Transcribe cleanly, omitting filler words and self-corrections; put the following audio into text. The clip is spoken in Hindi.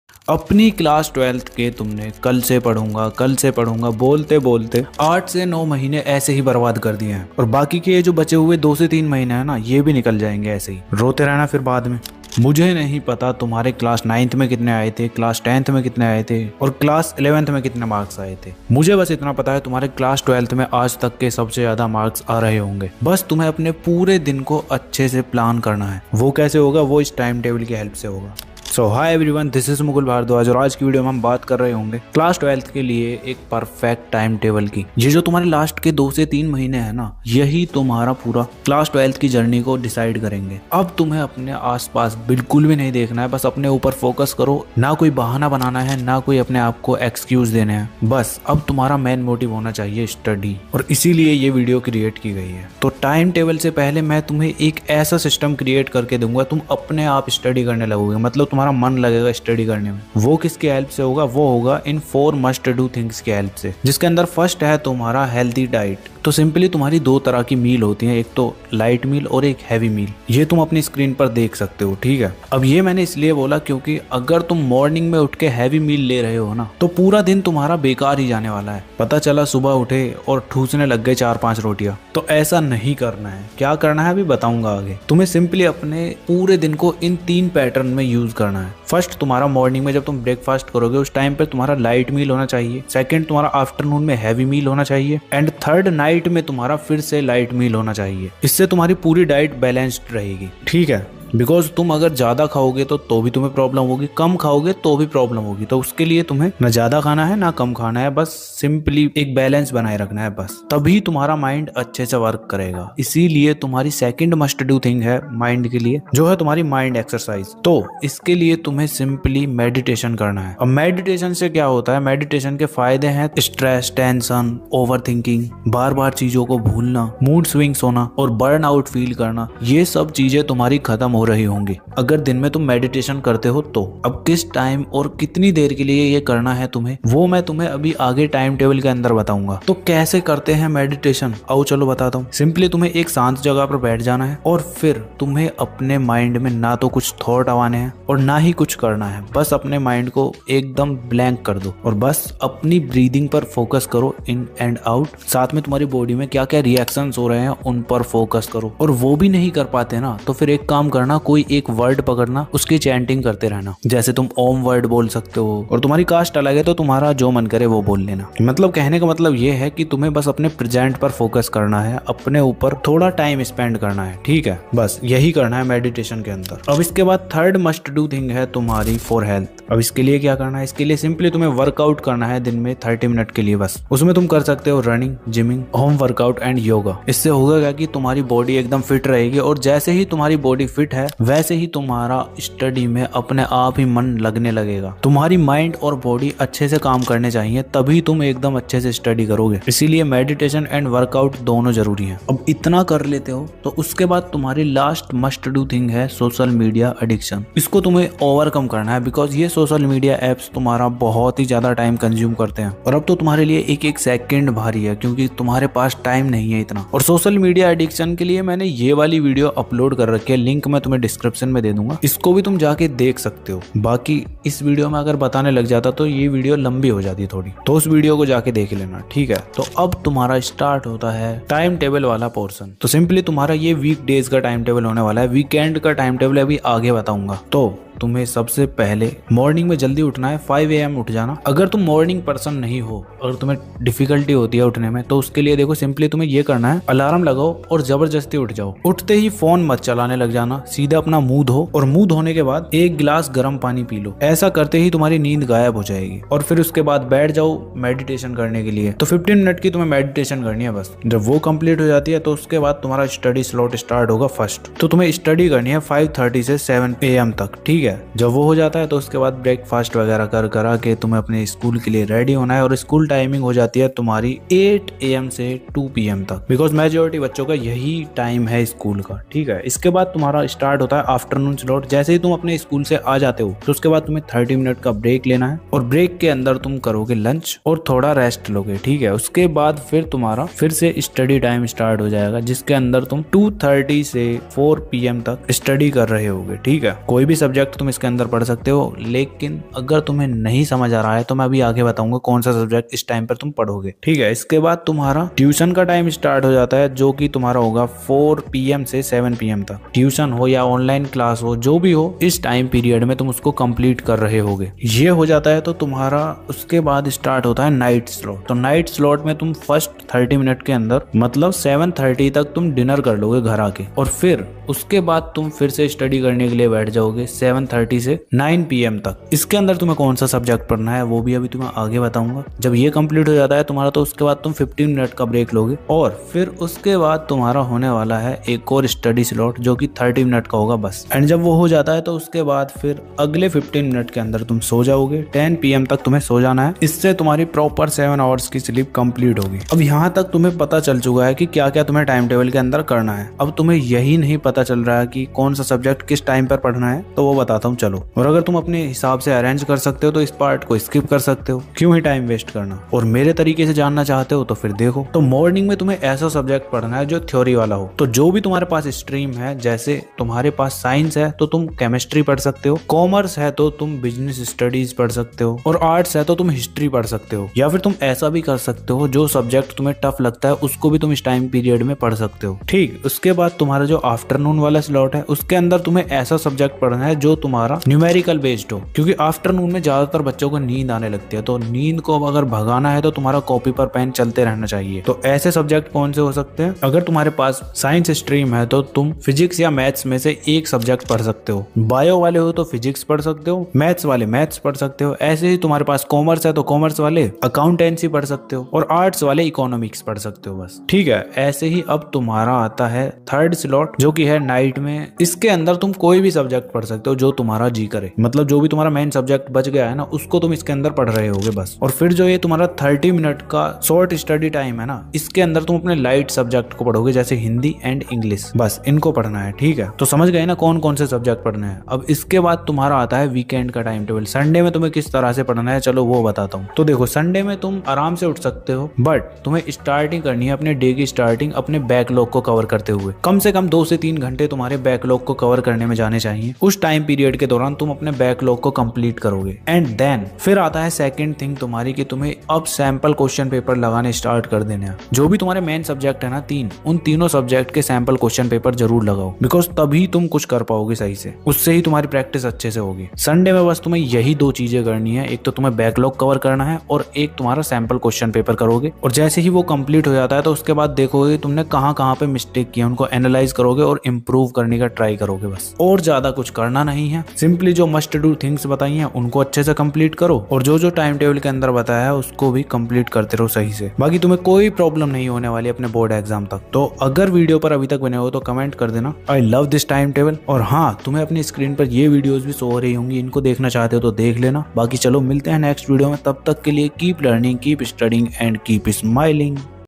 अपनी क्लास 12th के तुमने कल से पढ़ूंगा बोलते बोलते 8 से 9 महीने ऐसे ही बर्बाद कर दिए हैं और बाकी के ये जो बचे हुए 2 से 3 महीने हैं ना, ये भी निकल जाएंगे ऐसे ही रोते रहना फिर बाद में। मुझे नहीं पता तुम्हारे क्लास 9th में कितने आए थे, क्लास 10th में कितने आए थे और क्लास 11th में कितने मार्क्स आए थे। मुझे बस इतना पता है तुम्हारे क्लास 12th में आज तक के सबसे ज्यादा मार्क्स आ रहे होंगे। बस तुम्हें अपने पूरे दिन को अच्छे से प्लान करना है। वो कैसे होगा? वो इस टाइम टेबल की हेल्प से होगा। So hi everyone, this is Mukul Bhardwaj और आज की वीडियो में हम बात कर रहे होंगे क्लास 12th के लिए एक परफेक्ट टाइम टेबल की। ये जो तुम्हारे लास्ट के 2 से 3 महीने हैं ना, यही तुम्हारा पूरा क्लास 12th की जर्नी को डिसाइड करेंगे। अब तुम्हें अपने आसपास बिल्कुल भी नहीं देखना है, बस अपने ऊपर फोकस करो। ना कोई बहाना बनाना है, ना कोई अपने आप को एक्सक्यूज देने हैं। बस अब तुम्हारा मेन मोटिव होना चाहिए स्टडी, और इसीलिए ये वीडियो क्रिएट की गई है। तो टाइम टेबल से पहले मैं तुम्हें एक ऐसा सिस्टम क्रिएट करके दूंगा, तुम अपने आप स्टडी करने लगोगे। मतलब तुम्हारा मन लगेगा स्टडी करने में। वो किसके हेल्प से होगा? वो होगा इन 4 मस्ट डू थिंग्स के हेल्प से, जिसके अंदर फर्स्ट है तुम्हारा हेल्दी डाइट। तो सिंपली तुम्हारी 2 तरह की मील होती हैं, एक तो लाइट मील और एक हैवी मील। ये तुम अपनी स्क्रीन पर देख सकते हो, ठीक है। अब ये मैंने इसलिए बोला क्योंकि अगर तुम मॉर्निंग में उठ के हैवी मील ले रहे हो ना, तो पूरा दिन तुम्हारा बेकार ही जाने वाला है। पता चला सुबह उठे और ठूसने लग गए 4-5 रोटियां। तो ऐसा नहीं करना है। क्या करना है अभी बताऊंगा आगे। तुम्हें सिंपली अपने पूरे दिन को इन 3 पैटर्न में यूज करना है। फर्स्ट, तुम्हारा मॉर्निंग में जब तुम ब्रेकफास्ट करोगे उस टाइम पे तुम्हारा लाइट मील होना चाहिए। सेकंड, तुम्हारा आफ्टरनून में हैवी मील होना चाहिए। एंड थर्ड, नाइट में तुम्हारा फिर से लाइट मील होना चाहिए। इससे तुम्हारी पूरी डाइट बैलेंस्ड रहेगी, ठीक है। बिकॉज तुम अगर ज्यादा खाओगे तो भी तुम्हें प्रॉब्लम होगी, कम खाओगे तो भी प्रॉब्लम होगी। तो उसके लिए तुम्हें ना ज्यादा खाना है ना कम खाना है, बस सिंपली एक बैलेंस बनाए रखना है। बस तभी तुम्हारा माइंड अच्छे से वर्क करेगा। इसीलिए तुम्हारी सेकंड मस्ट डू थिंग है माइंड के लिए, जो है तुम्हारी माइंड एक्सरसाइज। तो इसके लिए तुम्हें सिंपली मेडिटेशन करना है। अब मेडिटेशन से क्या होता है? मेडिटेशन के फायदे हैं स्ट्रेस, टेंशन, ओवर थिंकिंग, बार बार चीजों को भूलना, मूड स्विंग्स होना और बर्न आउट फील करना। ये सब चीजें तुम्हारी खत्म हो रही होंगी अगर दिन में तुम मेडिटेशन करते हो तो। अब किस टाइम और कितनी देर के लिए ये करना है तुम्हें, वो मैं तुम्हें अभी आगे टाइम टेबल के अंदर बताऊंगा। तो कैसे करते हैं मेडिटेशन, आओ चलो बताता हूँ। सिंपली तुम्हें एक शांत जगह पर बैठ जाना है और फिर तुम्हें अपने माइंड में ना तो कुछ थॉट आवाने हैं और ना ही कुछ करना है। बस अपने माइंड को एकदम ब्लैंक कर दो और बस अपनी ब्रीदिंग पर फोकस करो, इन एंड आउट। साथ में तुम्हारी बॉडी में क्या क्या रिएक्शंस हो रहे हैं उन पर फोकस करो। और वो भी नहीं कर पाते ना, तो फिर एक काम करना, कोई एक वर्ड पकड़ना, उसकी चैंटिंग करते रहना। जैसे तुम ओम वर्ड बोल सकते हो, और तुम्हारी कास्ट अलग है तो तुम्हारा जो मन करे वो बोल लेना। मतलब कहने का मतलब ये है कि तुम्हें बस अपने प्रेजेंट पर फोकस करना है, अपने ऊपर थोड़ा टाइम स्पेंड करना है, ठीक है। बस यही करना है मेडिटेशन के अंदर। अब इसके बाद थर्ड मस्ट डू थिंग है तुम्हारी फॉर हेल्थ। अब इसके लिए क्या करना है? इसके लिए सिंपली तुम्हें वर्कआउट करना है दिन में 30 मिनट के लिए बस। उसमें तुम कर सकते हो running, gymming, home workout and yoga. इससे होगा क्या कि तुम्हारी बॉडी एकदम फिट रहेगी, और जैसे ही तुम्हारी बॉडी फिट है वैसे ही तुम्हारा स्टडी में अपने आप ही मन लगने लगेगा। तुम्हारी माइंड और बॉडी अच्छे से काम करने चाहिए, तभी तुम एकदम अच्छे से स्टडी करोगे। इसीलिए मेडिटेशन एंड वर्कआउट दोनों जरूरी हैं। अब इतना कर लेते हो तो उसके बाद तुम्हारी लास्ट मस्ट डू थिंग है सोशल मीडिया एडिक्शन। इसको तुम्हें ओवरकम करना है, बिकॉज ये सोशल मीडिया एप्स तुम्हारा बहुत ही ज्यादा टाइम कंज्यूम करते हैं और अब तो तुम्हारे लिए एक एक सेकंड भारी है, क्योंकि तुम्हारे पास टाइम नहीं है इतना। और सोशल मीडिया एडिक्शन के लिए मैंने ये वाली वीडियो अपलोड कर रखी है, लिंक मैं तुम्हें डिस्क्रिप्शन में दे दूंगा, इसको भी तुम जाके देख सकते हो। बाकी इस वीडियो में अगर बताने लग जाता तो ये वीडियो लंबी हो जाती थोड़ी, तो उस वीडियो को जाके देख लेना, ठीक है। तो अब तुम्हारा स्टार्ट होता है टाइम टेबल वाला पोर्शन। तो सिंपली तुम्हारा ये वीक डेज का टाइम टेबल होने वाला है, वीकेंड का टाइम टेबल अभी आगे बताऊंगा। तो तुम्हें सबसे पहले मॉर्निंग में जल्दी उठना है, 5 AM उठ जाना। अगर तुम मॉर्निंग पर्सन नहीं हो, अगर तुम्हें डिफिकल्टी होती है उठने में, तो उसके लिए देखो सिंपली तुम्हें ये करना है, अलार्म लगाओ और जबरदस्ती उठ जाओ। उठते ही फोन मत चलाने लग जाना, सीधा अपना मुंह धो और मुंह धोने के बाद 1 गिलास गर्म पानी पी लो। ऐसा करते ही तुम्हारी नींद गायब हो जाएगी और फिर उसके बाद बैठ जाओ मेडिटेशन करने के लिए। तो 15 मिनट की तुम्हें मेडिटेशन करनी है बस। जब वो कंप्लीट हो जाती है तो उसके बाद तुम्हारा स्टडी स्लॉट स्टार्ट होगा फर्स्ट। तो तुम्हें स्टडी करनी है 5:30 से 7 AM तक, ठीक है। जब वो हो जाता है तो उसके बाद ब्रेकफास्ट वगैरह करा के तुम्हें अपने स्कूल के लिए रेडी होना है, और स्कूल टाइमिंग हो जाती है तुम्हारी 8 AM से 2 PM तक, बिकॉज मेजोरिटी बच्चों का यही टाइम है स्कूल का, ठीक है। इसके बाद तुम्हारा स्टार्ट होता है आफ्टरनून स्लॉट। जैसे ही तुम अपने स्कूल से आ जाते हो तो उसके बाद तुम्हें 30 मिनट का ब्रेक लेना है, और ब्रेक के अंदर तुम करोगे लंच और थोड़ा रेस्ट लोगे, ठीक है। उसके बाद फिर तुम्हारा फिर से स्टडी टाइम स्टार्ट हो जाएगा, जिसके अंदर तुम 2:30 से 4 PM तक स्टडी कर रहे होगे, ठीक है। कोई भी सब्जेक्ट तुम इसके अंदर पढ़ सकते हो, लेकिन अगर तुम्हें नहीं समझ आ रहा है तो मैं अभी आगे बताऊंगा कौन सा सब्जेक्ट इस टाइम पर तुम पढ़ोगे। ठीक है, इसके बाद तुम्हारा ट्यूशन का टाइम स्टार्ट हो जाता है, जो कि तुम्हारा होगा 4 PM से 7 PM तक। ट्यूशन हो या ऑनलाइन क्लास हो, जो भी हो, इस टाइम पीरियड में तुम उसको कंप्लीट कर रहे होगे। ये हो जाता है तो तुम्हारा उसके बाद स्टार्ट होता है नाइट स्लॉट। तो नाइट स्लॉट में तुम फर्स्ट 30 मिनट के अंदर मतलब 7:30 तक तुम डिनर कर लोगे घर आके, और फिर उसके बाद तुम फिर से स्टडी करने के लिए बैठ जाओगे 7:30 से 9 PM तक। इसके अंदर तुम्हें कौन सा सब्जेक्ट पढ़ना है वो भी अभी तुम्हें आगे बताऊंगा। जब ये कंप्लीट हो जाता है तुम्हारा, तो उसके बाद तुम 15 मिनट का ब्रेक लोगे, और फिर उसके बाद तुम्हारा होने वाला है एक और स्टडी स्लॉट जो कि 30 मिनट का होगा बस। एंड जब वो हो जाता है तो उसके बाद फिर अगले 15 मिनट के अंदर तुम सो जाओगे। 10 PM तक तुम्हें सो जाना है। इससे तुम्हारी प्रॉपर 7 आवर्स की स्लीप कंप्लीट होगी। अब यहाँ तक तुम्हें पता चल चुका है कि क्या क्या तुम्हें टाइम टेबल के अंदर करना है। अब तुम्हें यही नहीं पता चल रहा है कि कौन सा सब्जेक्ट किस टाइम पर पढ़ना है, तो वो बताता हूँ चलो। और अगर तुम अपने हिसाब से अरेंज कर सकते हो तो इस पार्ट को स्किप कर सकते हो, क्यों ही टाइम वेस्ट करना। और मेरे तरीके से जानना चाहते हो तो फिर देखो। तो मॉर्निंग में तुम्हें ऐसा सब्जेक्ट पढ़ना है जो थ्योरी वाला हो। तो जो भी तुम्हारे पास स्ट्रीम है, जैसे तुम्हारे पास साइंस है तो तुम केमिस्ट्री पढ़ सकते हो, कॉमर्स है तो तुम बिजनेस स्टडीज पढ़ सकते हो, और आर्ट्स है तो तुम हिस्ट्री पढ़ सकते हो। या फिर तुम ऐसा भी कर सकते हो, जो सब्जेक्ट तुम्हें टफ लगता है उसको भी तुम इस टाइम पीरियड में पढ़ सकते हो। ठीक, उसके बाद तुम्हारा जो आफ्टरनून वाला स्लॉट है, उसके अंदर तुम्हें ऐसा सब्जेक्ट पढ़ना है जो तुम्हारा न्यूमेरिकल बेस्ड हो, क्योंकि आफ्टरनून में ज्यादातर बच्चों को नींद आने लगती है। तो नींद को अगर भगाना है तो तुम्हारा कॉपी पर पेन चलते रहना चाहिए। तो ऐसे सब्जेक्ट कौन से हो सकते हैं? अगर तुम्हारे पास साइंस स्ट्रीम है तो तुम फिजिक्स या मैथ्स में से एक सब्जेक्ट पढ़ सकते हो। बायो वाले हो तो फिजिक्स पढ़ सकते हो, मैथ्स वाले मैथ्स पढ़ सकते हो। ऐसे ही तुम्हारे पास कॉमर्स है तो कॉमर्स वाले अकाउंटेंसी पढ़ सकते हो, और आर्ट्स वाले इकोनॉमिक्स पढ़ सकते हो बस। ठीक है, ऐसे ही अब तुम्हारा आता है थर्ड स्लॉट जो कि है नाइट में। इसके अंदर तुम कोई भी सब्जेक्ट पढ़ सकते हो जो तुम्हारा जी करे, मतलब जो भी तुम्हारा मेन सब्जेक्ट बच गया है ना, उसको तुम इसके अंदर पढ़ रहे होगे बस। और फिर जो ये तुम्हारा 30 मिनट का शॉर्ट स्टडी टाइम है ना, इसके अंदर तुम अपने लाइट सब्जेक्ट को पढ़ोगे, जैसे हिंदी एंड इंग्लिश, बस इनको पढ़ना है। ठीक है, तो समझ गए ना कौन कौन से सब्जेक्ट पढ़ने हैं। अब इसके बाद तुम्हारा आता है वीकेंड का टाइम टेबल। संडे में तुम्हें किस तरह से पढ़ना है, चलो वो बताता हूँ। तो देखो, संडे में तुम आराम से उठ सकते हो, बट तुम्हें स्टार्टिंग करनी है अपने डे की स्टार्टिंग अपने बैकलॉग को कवर करते हुए। कम से कम 2 से 3 घंटे तुम्हारे बैकलॉग को कवर करने में जाने चाहिए। उस टाइम पीरियड के दौरान तुम अपने बैकलॉग को कंप्लीट करोगे। एंड देन फिर आता है सेकंड थिंग तुम्हारी, कि तुम्हें अब सैंपल क्वेश्चन पेपर लगाने स्टार्ट कर देने हैं। जो भी तुम्हारे मेन सब्जेक्ट है ना 3, उन तीनों सब्जेक्ट के सैंपल क्वेश्चन पेपर जरूर लगाओ, बिकॉज तभी तुम कुछ कर पाओगे सही से, उससे ही तुम्हारी प्रैक्टिस अच्छे से होगी। संडे में बस तुम्हें यही 2 चीजें करनी है, एक तो तुम्हें बैकलॉग कवर करना है और एक तुम्हारा सैंपल क्वेश्चन पेपर करोगे। और जैसे ही वो कंप्लीट हो जाता है तो उसके बाद देखोगे तुमने कहाँ कहाँ पे मिस्टेक किया, उनको एनालाइज करोगे और इम्प्रूव करने का ट्राई करोगे बस। और ज्यादा कुछ करना नहीं है, सिंपली जो मस्ट डू थिंग्स बताई हैं उनको अच्छे से कंप्लीट करो, और जो जो टाइम टेबल के अंदर बताया है उसको भी कंप्लीट करते रहो सही से। बाकी तुम्हें कोई प्रॉब्लम नहीं होने वाली अपने बोर्ड एग्जाम तक। तो अगर वीडियो पर अभी तक बने हो तो कमेंट कर देना I love this time table. और हाँ, तुम्हें अपनी स्क्रीन पर ये वीडियोस भी शो हो रही होंगी, इनको देखना चाहते हो तो देख लेना। बाकी चलो मिलते हैं नेक्स्ट वीडियो में, तब तक के लिए keep learning, keep studying and keep smiling.